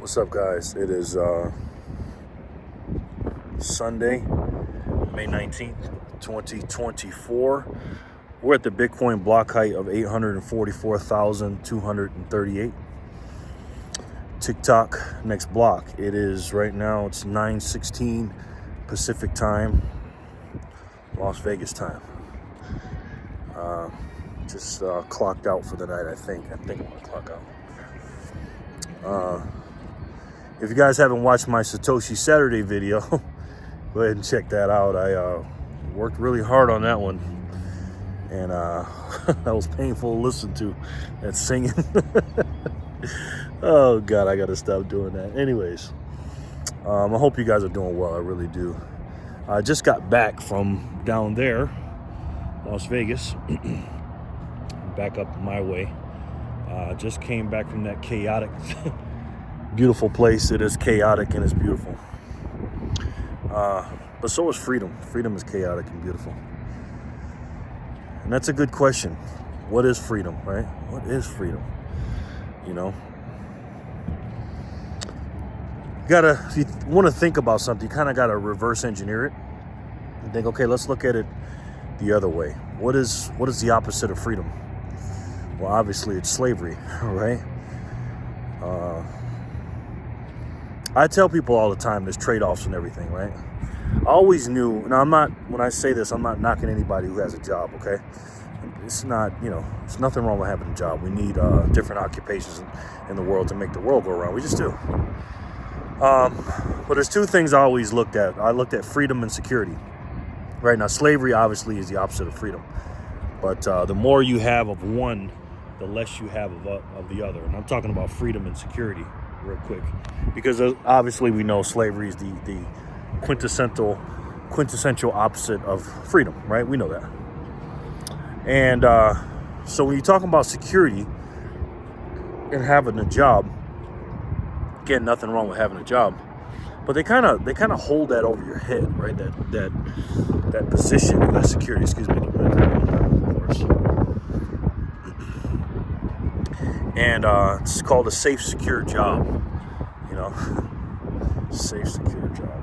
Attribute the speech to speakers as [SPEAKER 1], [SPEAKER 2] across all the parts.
[SPEAKER 1] What's up, guys? It is Sunday, May 19th, 2024. We're at the Bitcoin block height of 844,238. TikTok next block. It is right now, it's 9:16 Pacific time, Las Vegas time. Just clocked out for the night, I think I'm gonna clock out. If you guys haven't watched my Satoshi Saturday video, go ahead and check that out. I worked really hard on that one, and that was painful to listen to, that singing. Oh God, I gotta stop doing that. Anyways, I hope you guys are doing well. I really do. I just got back from down there, Las Vegas, back up my way. Just came back from that chaotic, beautiful place. It is chaotic and it's beautiful. But so is freedom. Freedom is chaotic and beautiful. And that's a good question. What is freedom, right? What is freedom? You know? If you want to think about something, you kind of got to reverse engineer it and think, okay, let's look at it the other way. What is the opposite of freedom? Well, obviously it's slavery, right? I tell people all the time there's trade-offs and everything, right? I always knew, now when I say this, I'm not knocking anybody who has a job, okay? It's not, there's nothing wrong with having a job. We need different occupations in the world to make the world go around. We just do. But there's two things I always looked at. I looked at freedom and security. Right now, slavery obviously is the opposite of freedom. But the more you have of one, the less you have of the other. And I'm talking about freedom and security real quick. Because obviously we know slavery is the quintessential opposite of freedom, right? We know that. And so when you're talking about security and having a job, again, nothing wrong with having a job, but they kind of hold that over your head, right? That position, that security. Excuse me, of course. And it's called a safe, secure job. Safe, secure job.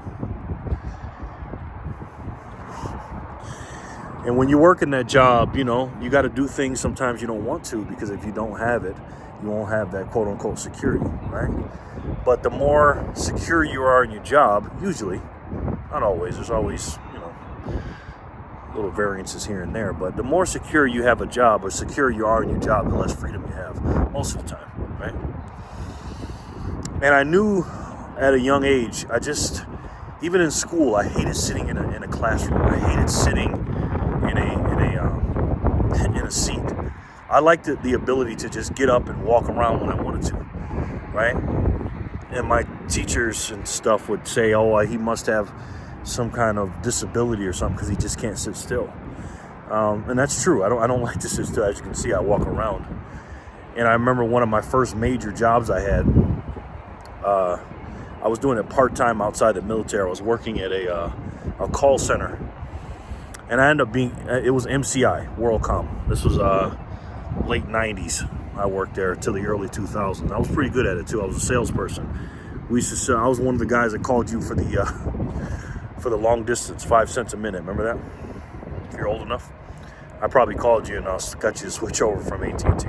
[SPEAKER 1] And when you work in that job, you got to do things sometimes you don't want to, because if you don't have it, you won't have that quote unquote security, right? But the more secure you are in your job, usually, not always, there's always, little variances here and there, but the more secure you have a job or secure you are in your job, the less freedom you have most of the time, right? And I knew at a young age, even in school, I hated sitting in a classroom. I hated sitting in a seat. I liked the ability to just get up and walk around when I wanted to, right? And my teachers and stuff would say, oh, he must have some kind of disability or something because he just can't sit still. And that's true. I don't like to sit still. As you can see, I walk around. And I remember one of my first major jobs I had, I was doing it part-time outside the military. I was working at a call center. And I ended up it was MCI, WorldCom. This was late 90s. I worked there till the early 2000s. I was pretty good at it too. I was a salesperson. I was one of the guys that called you for the long distance, 5 cents a minute. Remember that? If you're old enough. I probably called you and I got you to switch over from AT&T.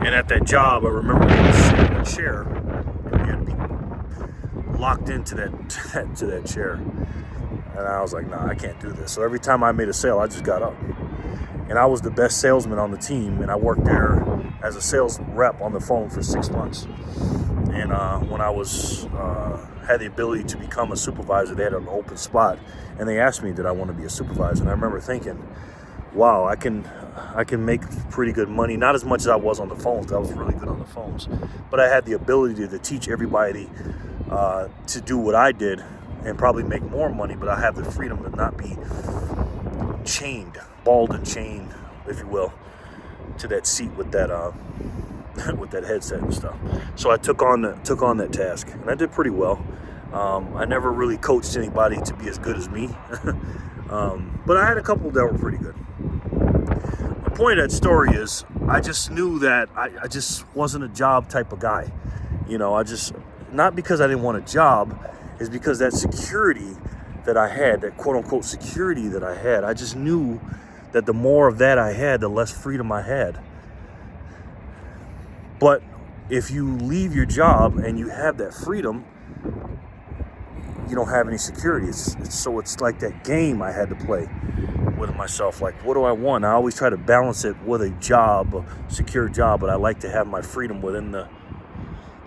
[SPEAKER 1] And at that job, I remember you had to sit in a chair and you had to be locked into that chair. And I was like, nah, I can't do this. So every time I made a sale, I just got up. And I was the best salesman on the team, and I worked there as a sales rep on the phone for 6 months. And when I had the ability to become a supervisor, they had an open spot, and they asked me, did I want to be a supervisor? And I remember thinking, wow, I can make pretty good money. Not as much as I was on the phones, because I was really good on the phones. But I had the ability to teach everybody to do what I did and probably make more money, but I have the freedom to not be balled and chained, if you will, to that seat with that with that headset and stuff. So I took on that task, and I did pretty well. I never really coached anybody to be as good as me, but I had a couple that were pretty good. The point of that story is I just knew that I just wasn't a job type of guy. not because I didn't want a job, is because that security that I had, that quote unquote security that I had, I just knew that the more of that I had, the less freedom I had. But if you leave your job and you have that freedom, you don't have any security. So it's like that game I had to play with myself. Like, what do I want? I always try to balance it with a job, a secure job, but I like to have my freedom within the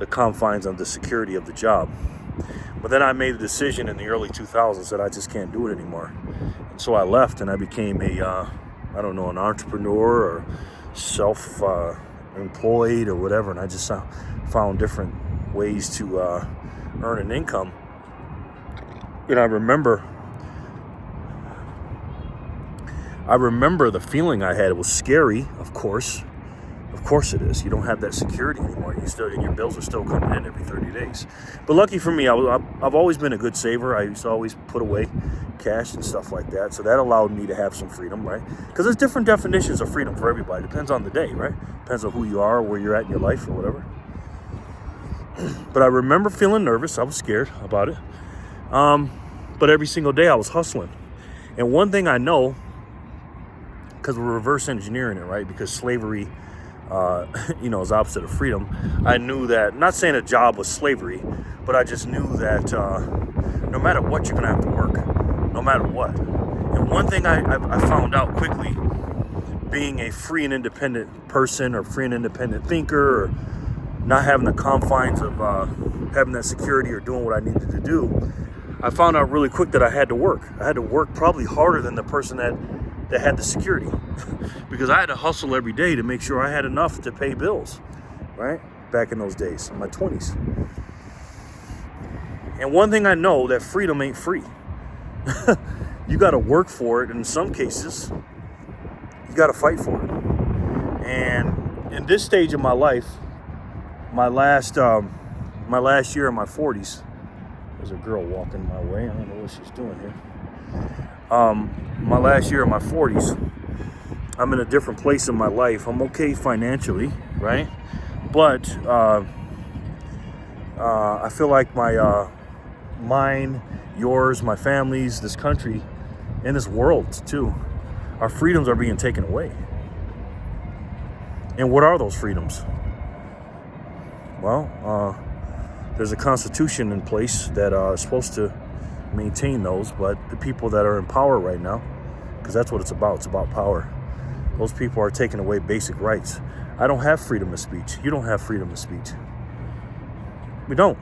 [SPEAKER 1] confines of the security of the job. But then I made a decision in the early 2000s that I just can't do it anymore. And so I left and I became an entrepreneur or self-employed or whatever. And I just found different ways to earn an income. And I remember the feeling I had. It was scary, of course. Of course it is. You don't have that security anymore. And your bills are still coming in every 30 days. But lucky for me, I've always been a good saver. I used to always put away cash and stuff like that. So that allowed me to have some freedom, right? Because there's different definitions of freedom for everybody. Depends on the day, right? Depends on who you are, where you're at in your life or whatever. But I remember feeling nervous. I was scared about it. But every single day I was hustling. And one thing I know, because we're reverse engineering it, right? Because slavery, is opposite of freedom. I knew that, not saying a job was slavery, but I just knew that no matter what, you're going to have to work, no matter what. And one thing I found out quickly, being a free and independent person or free and independent thinker, or not having the confines of having that security or doing what I needed to do, I found out really quick that I had to work. I had to work probably harder than the person that had the security because I had to hustle every day to make sure I had enough to pay bills, right? Back in those days, in my 20s. And one thing I know, that freedom ain't free. You got to work for it. And in some cases, you got to fight for it. And in this stage of my life, my last year in my 40s, there's a girl walking my way. I don't know what she's doing here. My last year in my 40s, I'm in a different place in my life. I'm okay financially, right? But I feel like mine, yours, my family's, this country, and this world too, our freedoms are being taken away. And what are those freedoms? Well, there's a constitution in place that is supposed to maintain those, but the people that are in power right now, because that's what it's about power, those people are taking away basic rights. I don't have freedom of speech. You don't have freedom of speech. We don't.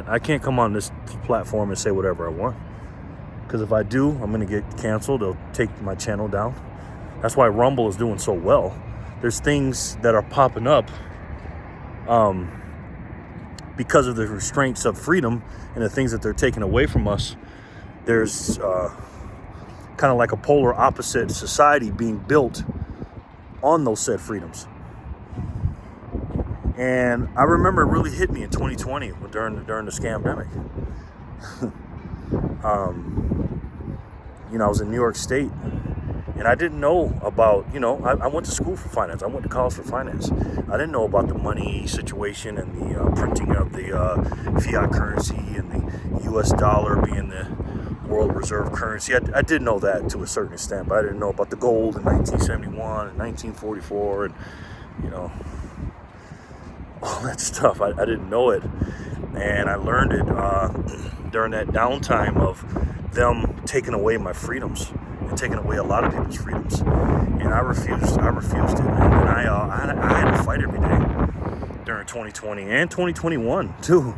[SPEAKER 1] I can't come on this platform and say whatever I want, because if I do, I'm going to get canceled. They'll take my channel down. That's why Rumble is doing so well. There's things that are popping up because of the restraints of freedom and the things that they're taking away from us. There's kind of like a polar opposite society being built on those said freedoms. And I remember it really hit me in 2020 during the scamdemic. I was in New York State, and I didn't know about, I went to school for finance. I went to college for finance. I didn't know about the money situation and the printing of the fiat currency and the U.S. dollar being the world reserve currency. I did know that to a certain extent, but I didn't know about the gold in 1971 and 1944 and, all that stuff. I didn't know it. And I learned it during that downtime of them taking away my freedoms and taking away a lot of people's freedoms. And I refused it, man. And I had to fight every day during 2020 and 2021 too.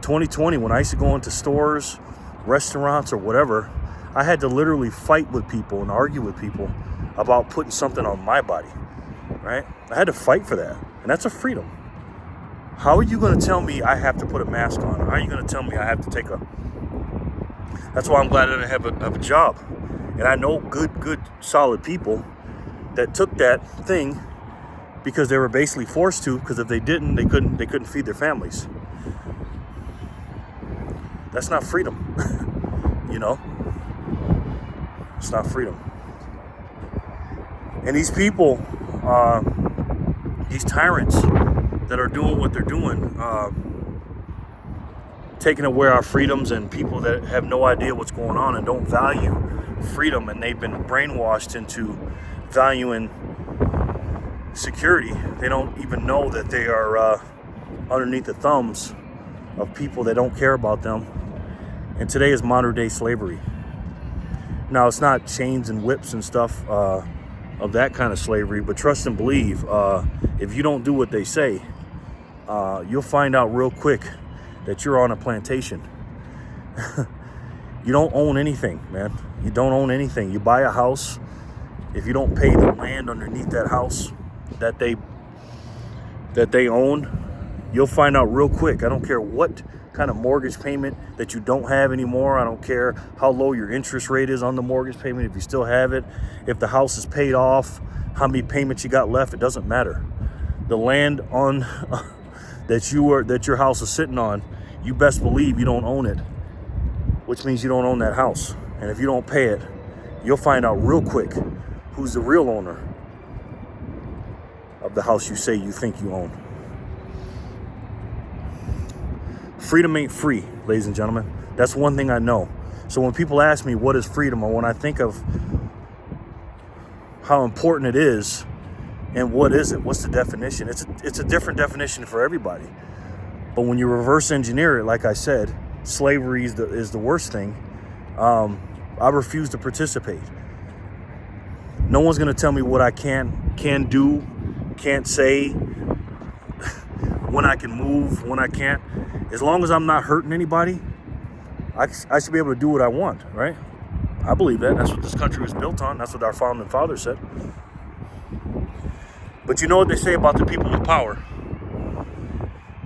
[SPEAKER 1] 2020, when I used to go into stores, restaurants, or whatever, I had to literally fight with people and argue with people about putting something on my body, right? I had to fight for that. And that's a freedom. How are you going to tell me I have to put a mask on? How are you going to tell me I have to take That's why I'm glad I didn't have a job. And I know good, solid people that took that thing because they were basically forced to, because if they didn't, they couldn't feed their families. That's not freedom. It's not freedom. And these people, these tyrants that are doing what they're doing, taking away our freedoms, and people that have no idea what's going on and don't value freedom, and they've been brainwashed into valuing security. They don't even know that they are underneath the thumbs of people that don't care about them. And today is modern day slavery. Now, it's not chains and whips and stuff of that kind of slavery, but trust and believe, if you don't do what they say, you'll find out real quick that you're on a plantation. You don't own anything, man. You don't own anything. You buy a house. If you don't pay the land underneath that house that they own, you'll find out real quick. I don't care what kind of mortgage payment that you don't have anymore. I don't care how low your interest rate is on the mortgage payment, if you still have it, if the house is paid off, how many payments you got left, it doesn't matter. The land on that your house is sitting on, you best believe you don't own it, which means you don't own that house. And if you don't pay it, you'll find out real quick who's the real owner of the house you say you think you own. Freedom ain't free, ladies and gentlemen. That's one thing I know. So when people ask me what is freedom, or when I think of how important it is and what is it, what's the definition, it's a different definition for everybody. But when you reverse engineer it, like I said, slavery is the worst thing. I refuse to participate. No one's going to tell me what I can do, can't say, when I can move, when I can't. As long as I'm not hurting anybody, I should be able to do what I want, right? I believe that. That's what this country was built on. That's what our founding fathers said. But you know what they say about the people with power?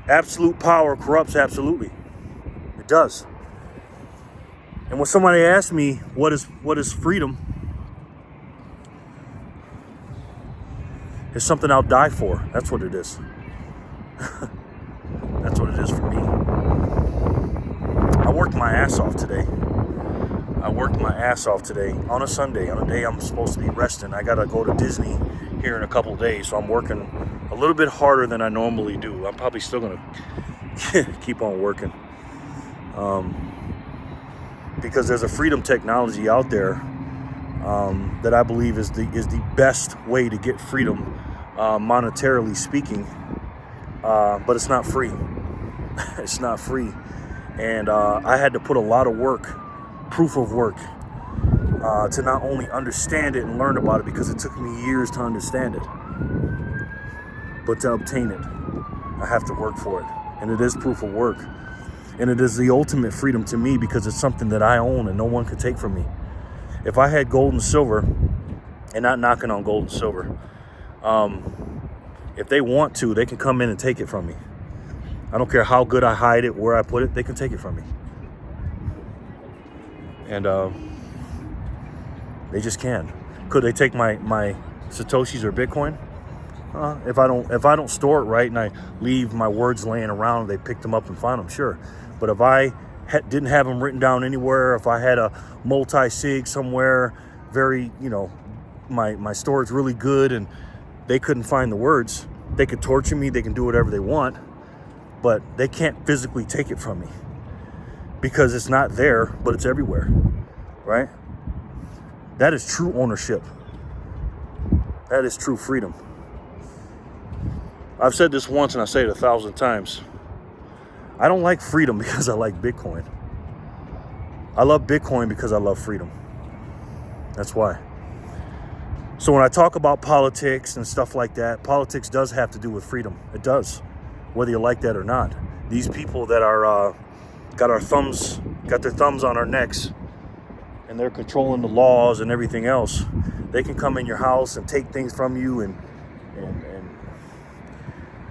[SPEAKER 1] Absolute power corrupts absolutely. It does. And when somebody asks me what is freedom, it's something I'll die for. That's what it is. That's what it is for me. I worked my ass off today. On a Sunday, on a day I'm supposed to be resting. I gotta go to Disney here in a couple days, so I'm working a little bit harder than I normally do. I'm probably still gonna keep on working, because there's a freedom technology out there that I believe is the best way to get freedom, monetarily speaking. But it's not free. It's not free. And I had to put a lot of work, proof of work, to not only understand it and learn about it, because it took me years to understand it, but to obtain it, I have to work for it. And it is proof of work. And it is the ultimate freedom to me, because it's something that I own and no one can take from me. If I had gold and silver, and not knocking on gold and silver, if they want to, they can come in and take it from me. I don't care how good I hide it, where I put it, they can take it from me. And they just can. Could they take my Satoshis or Bitcoin? If I don't store it right and I leave my words laying around, they pick them up and find them, sure. But if I didn't have them written down anywhere, if I had a multi-sig somewhere, very, my storage really good, and they couldn't find the words, they could torture me, they can do whatever they want, but they can't physically take it from me, because it's not there, but it's everywhere, right? That is true ownership. That is true freedom. I've said this once and I say it 1,000 times. I don't like freedom because I like Bitcoin. I love Bitcoin because I love freedom. That's why. So when I talk about politics and stuff like that, politics does have to do with freedom. It does, whether you like that or not. These people that are got their thumbs on our necks, and they're controlling the laws and everything else. They can come in your house and take things from you and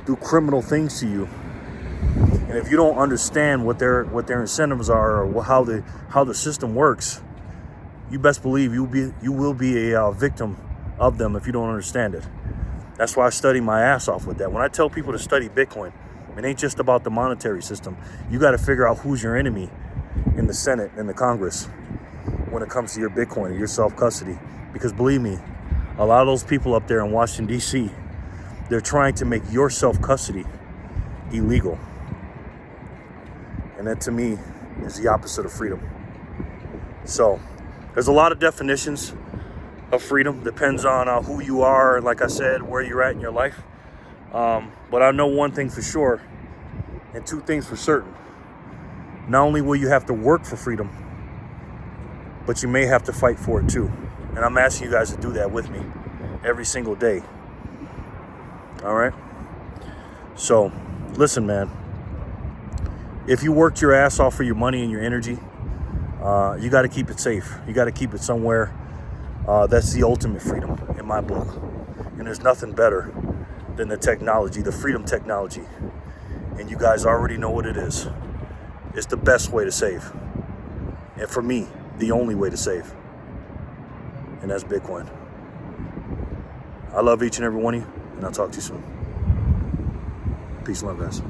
[SPEAKER 1] do criminal things to you. And if you don't understand what their incentives are, or how the system works, you best believe you will be a victim of them if you don't understand it. That's why I study my ass off with that. When I tell people to study Bitcoin, it ain't just about the monetary system. You got to figure out who's your enemy in the Senate and the Congress when it comes to your Bitcoin and your self-custody. Because believe me, a lot of those people up there in Washington, D.C., they're trying to make your self-custody illegal. And that to me is the opposite of freedom. So there's a lot of definitions of freedom. Depends on who you are, and like I said, where you're at in your life. But I know one thing for sure, and two things for certain. Not only will you have to work for freedom, but you may have to fight for it too. And I'm asking you guys to do that with me every single day. All right? So, listen, man. If you worked your ass off for your money and your energy, you got to keep it safe. You got to keep it somewhere. That's the ultimate freedom in my book. And there's nothing better than the technology, the freedom technology. And you guys already know what it is. It's the best way to save. And for me, the only way to save. And that's Bitcoin. I love each and every one of you, and I'll talk to you soon. Peace and love, guys.